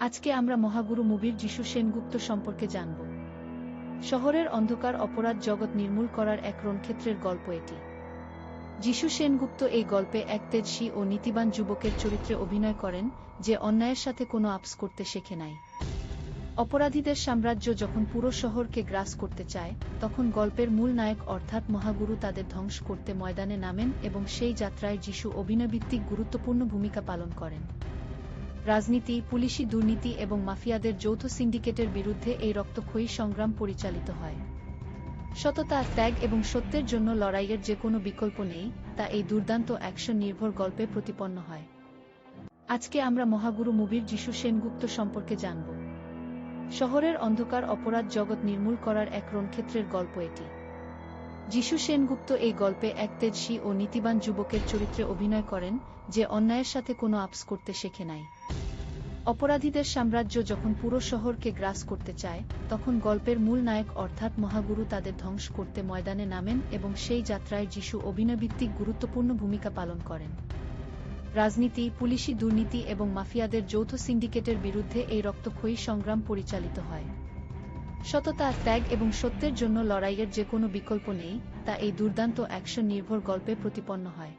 আজকে আমরা মহাগুরু মুভির যিশু সেনগুপ্ত সম্পর্কে জানব। শহরের অন্ধকার অপরাধ জগৎ নির্মূল করার এক রণক্ষেত্রের গল্প এটি। যিশু সেনগুপ্ত এই গল্পে এক তেজস্বী ও নীতিবান যুবকের চরিত্রে অভিনয় করেন, যে অন্যায়ের সাথে কোনো আপস করতে শেখে নাই। অপরাধীদের সাম্রাজ্য যখন পুরো শহরকে গ্রাস করতে চায়, তখন গল্পের মূল নায়ক অর্থাৎ মহাগুরু তাদের ধ্বংস করতে ময়দানে নামেন এবং সেই যাত্রায় যিশু অভিনয়ভিত্তিক গুরুত্বপূর্ণ ভূমিকা পালন করেন। রাজনীতি, পুলিশি দুর্নীতি এবং মাফিয়াদের যৌথ সিন্ডিকেটের বিরুদ্ধে এই রক্তক্ষয়ী সংগ্রাম পরিচালিত হয়। সততা, ত্যাগ এবং সত্যের জন্য লড়াইয়ের যে কোনো বিকল্প নেই, তা এই দুর্দান্ত অ্যাকশন নির্ভর গল্পে প্রতিপন্ন হয়। আজকে আমরা মহাগুরু মুভির যিশু সেনগুপ্ত সম্পর্কে জানব। শহরের অন্ধকার অপরাধ জগৎ নির্মূল করার এক রণক্ষেত্রের গল্প এটি। যিশু সেনগুপ্ত এই গল্পে এক তেজস্বী ও নীতিবান যুবকের চরিত্রে অভিনয় করেন, যে অন্যায়ের সাথে কোনো আপস করতে শেখে নাই। অপরাধীদের সাম্রাজ্য যখন পুরো শহরকে গ্রাস করতে চায়, তখন গল্পের মূল নায়ক অর্থাৎ মহাগুরু তাদের ধ্বংস করতে ময়দানে নামেন এবং সেই যাত্রায় যিশু অভিনয়ভিত্তিক গুরুত্বপূর্ণ ভূমিকা পালন করেন। রাজনীতি, পুলিশি দুর্নীতি এবং মাফিয়াদের যৌথ সিন্ডিকেটের বিরুদ্ধে এই রক্তক্ষয়ী সংগ্রাম পরিচালিত হয়। সততা, ত্যাগ এবং সত্যের জন্য লড়াইয়ের যে কোনো বিকল্প নেই, তা এই দুর্দান্ত অ্যাকশন নির্ভর গল্পে প্রতিপন্ন হয়।